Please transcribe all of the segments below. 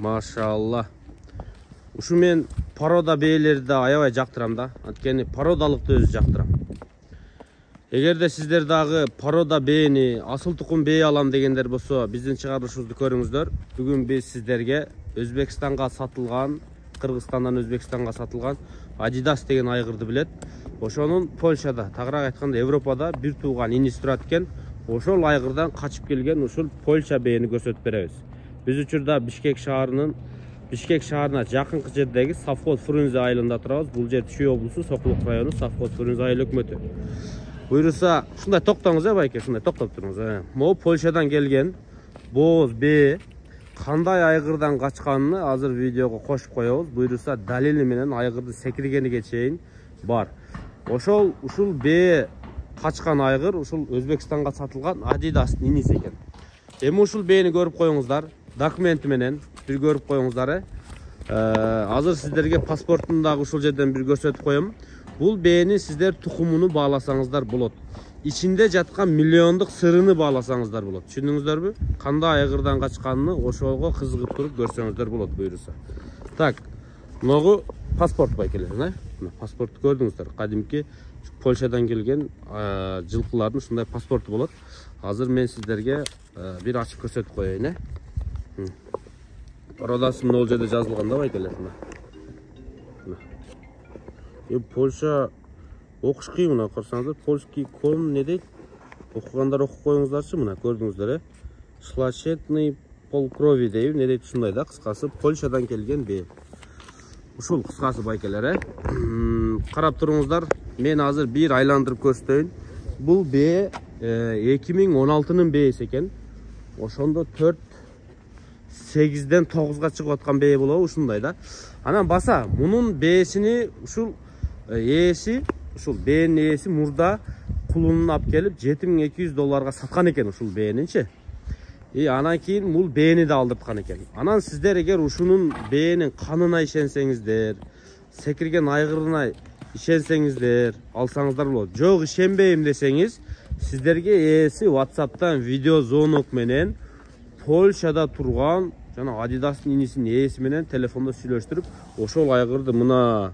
Машалла. Ушу мен порода бээлерди аябай жактырам да. Анткени породалыкты өзү жактырам. Эгерде сиздер дагы порода бээни, асыл тукум бээ алам дегендер болсо, биздин чыгарылышыбызды көрүңүздөр. Бүгүн биз сиздерге Өзбекстанга сатылган, Кыргызстандан Өзбекстанга сатылган Adidas деген айгырды билет. Ошонун Польшада, тагыраак айтканда Европада бир тууган иниси турат экен. Ошол айгырдан качып келген ушул Польша бээни көрсөтүп беребиз. Биз учурда Бишкек шаарына жакынкы жердеги Совхоз Фрунзе айылында турабыз. Бул жер Чүй облусу, Сокулук району, Совхоз Фрунзе айыл өкмөтү. Буйруса, ушундай токтоңуз байке, ушундай токтоп туруңуз. Могу Польшадан келген бооз бээ кандай айгырдан качканын азыр видеого кошуп коебуз. Буйруса, далили менен айгырдын секиргениге чейин бар. Ушул бээ качкан айгыр ушул Өзбекстанга сатылган Adidas'тын иниси экен. Эми ушул бээни көрүп коюңуздар, документи менен бир көрүп коюңуздар. Азыр сиздерге паспортун дагы ушул жерден бир көрсөтүп коем. Бул бээни сиздер тукумуну бааласаңыздар болот. Ичинде жаткан миллиондук сырыны бааласаңыздар болот. Түшүндүңүздөрбү? Кандай айгырдан качканын ошого кызыгып туруп көрсөңүздөр болот буйруса. Так, могу паспорт байкелер, паспорту көрдүңүздөр. Кадимки Польшадан келген жылкылардын ушундай паспорту болот. Азыр мен сиздерге бир ачып көрсөтүп коеюн, Породасы мына жерде жазылган да байкелер. Польша окуш кыйын, мына карасаңыздар, польский кон не дейт? Окугандар окуп коюңуздарчы, мына көрдүңүздөр, Шлачетный полкрови дейт, не дейт ушундай да, кыскасы Польшадан келген бээ. Ушул кыскасы байкелер, карап туруңуздар. Мен азыр бир айландырып көрсөтөйүн. Бул бээ 2016-нын бээси экен. Ошондо 4-8ден 9га чыгып аткан бээ болобу, ушундай да. Анан баса, мунун бээсини ушул ээси, ушул бээнин ээси мурда кулунун алып келип $7200 саткан экен ушул бээнинчи. Анан кийин бул бээни да алдырткан экен. Анан сиздер эгер ушунун бээнин канына ишенсеңиздер, секирген айгырына ишенсеңиздер, алсаңыздар болот. Жок, ишенбейм десеңиз, сиздерге ээси WhatsApp'тан видео звонок менен Польшада турган жана Adidas'тын инисинин ээси менен телефондо сүйлөштүрүп, ошол айгырды мына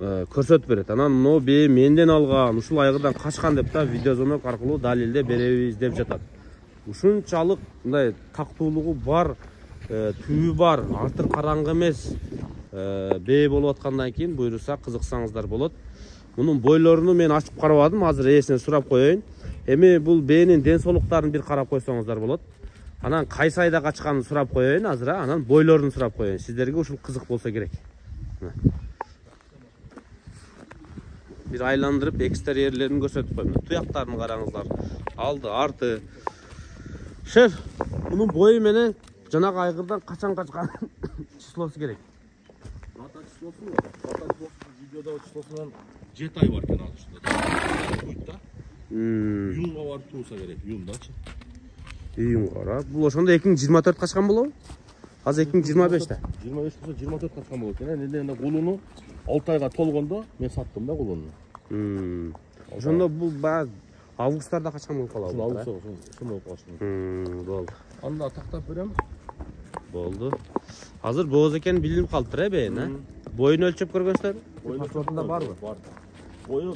көрсөтүп берет. Анан мына бээ менден алган, ушул айгырдан качкан деп да видео звонок аркылуу далилде беребиз деп жатат. Ушунчалык мындай тактуулугу бар, түбү бар, арты караңгы эмес бээ болуп аткандан кийин буйруса кызыксаңыздар болот. Мунун бойлоруну мен ачып карабадым, азыр ээсинен сурап коеюн. Эми бул бээнин ден соолуктарын бир карап койсоңуздар болот. Анан кайсы айда качканын сурап коеюн азыр, анан бойлорун сурап коеюн. Сиздерге ушул кызык болсо керек. Бир айландырып экстерьерлерин көрсөтүп коеюн. Туяктарын караңыздар. Алды, арты. Шеф, мунун бою менен жанагы айгырдан качан качкан числосу керек. Ата числосу видеодагы числосунан 7 ай бар экен ал ушунда. Будет да. Июнга барып тууса керек, июндачы. Июнга барат. Бул ошондо 2024 качкан болобу? Азыр 2025-те. 25 болсо 24 качкан болот экен. Эне кулуну 6 айга толгондо мен саттым да кулуну. Ошондо бул баягы августтарда качкан болуп калабы. Ошондой болуп калышы. Болду. Анда тактап берем. Болду. Азыр бооз экен билинип калыптыр, бээн, Боюн өлчөп көргөнсүздөр? Паспортунда барбы? Бар. Бою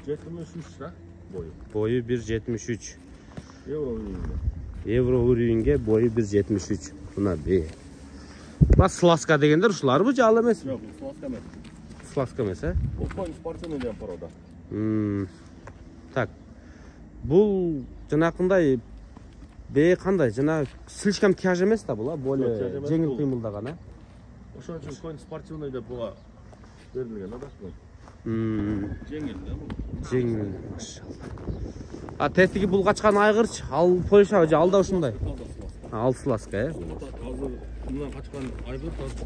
1.73 да, бою. Бою 1.73. Евро урюнге бою 1.73. Мына бээ. Бас сласка дегендер ушуларбы же ал эмес? Жок, сласка эмес. Сласка эмес, Бул конь спортивный деген порода. Так. Бул жанакындай бээ кандай? Жана слишком тяж эмес да бул, более жеңил кыймылдаган, Ошон үчүн конь спортивный деп буга берилген да. Жеңил да бул. Жеңил, машалла. Тетиги бул качкан айгырчы, ал Польша же алда ушундай. Ал сласка, Азыр мындан качкан айгыр сласка.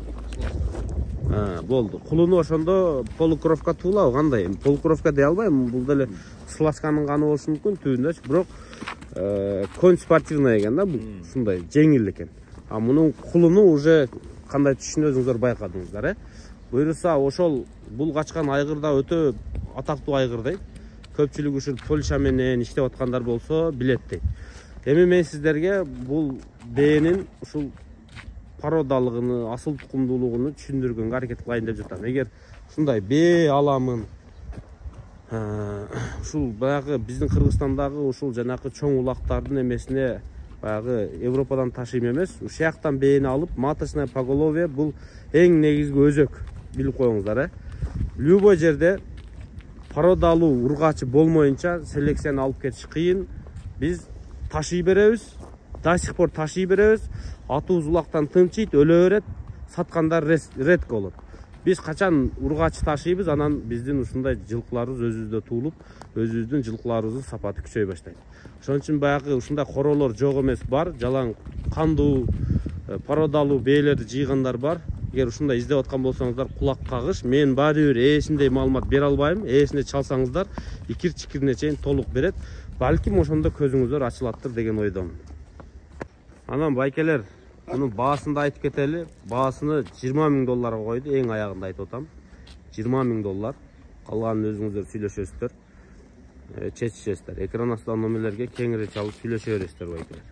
Болду. Кулуну ошондо полукровка туулабы кандай? Полукровка дей албайм, бул деле сласканын каны болушу мүмкүн түбүндө, бирок конь спортивный экен да, бул ушундай жеңил экен. Мунун кулуну уже кандай түшүнүп өзүңүздөр байкадыңыздар, Буйруса ошол бул качкан айгыр да өтө атактуу айгыр дейт. Көпчүлүк ушул Польша менен иштеп аткандар болсо билет дейт. Эми мен сиздерге бул бээнин ушул породалыгыны, асыл тукумдуулугуну түшүндүргөнгө аракет кылайын деп жатам. Эгер ушундай бээ аламын, ушул баягы биздин Кыргызстандагы ушул жанакы чоң улактардын эмесине баягы Европадан ташыйм эмес, ушул жактан бээни алып, маточное поголовье бул эң негизги өзөк, билип коюңуздар, Любой жерде породалуу ургачы болмоюнча селекцияны алып кетиш кыйын. Биз ташый беребиз, до сих пор ташый беребиз. Атыбыз улактан тынчыйт, өлө берет, саткандар редко болот. Биз качан ургачы ташыйбыз, анан биздин ушундай жылкыларыбыз өзүбүздө туулуп, өзүбүздүн жылкыларыбыздын сапаты күчөй баштайт. Ошон үчүн баягы ушундай королор жок эмес, бар, жалаң кандуу породалуу бээлерди жыйгандар бар. Эгер ушундай издеп аткан болсоңуздар, кулак кагыш. Мен баары бир эсиндей маалымат бере албайм. Эсине чалсаңыздар, икир-чикирине чейин толук берет. Балким ошондо көзүңүздөр ачылаттыр деген ойдомун. Анан байкелер, мунун баасында айтып кетели. Баасыны 20 000 долларга койду, эң аягында айтып атам. 20 000 доллар. Калганын өзүңүздөр сүйлөшөсүздөр, чечишесиздер. Экран астындагы номерлерге кеңири чалып сүйлөшө бересиздер байкелер.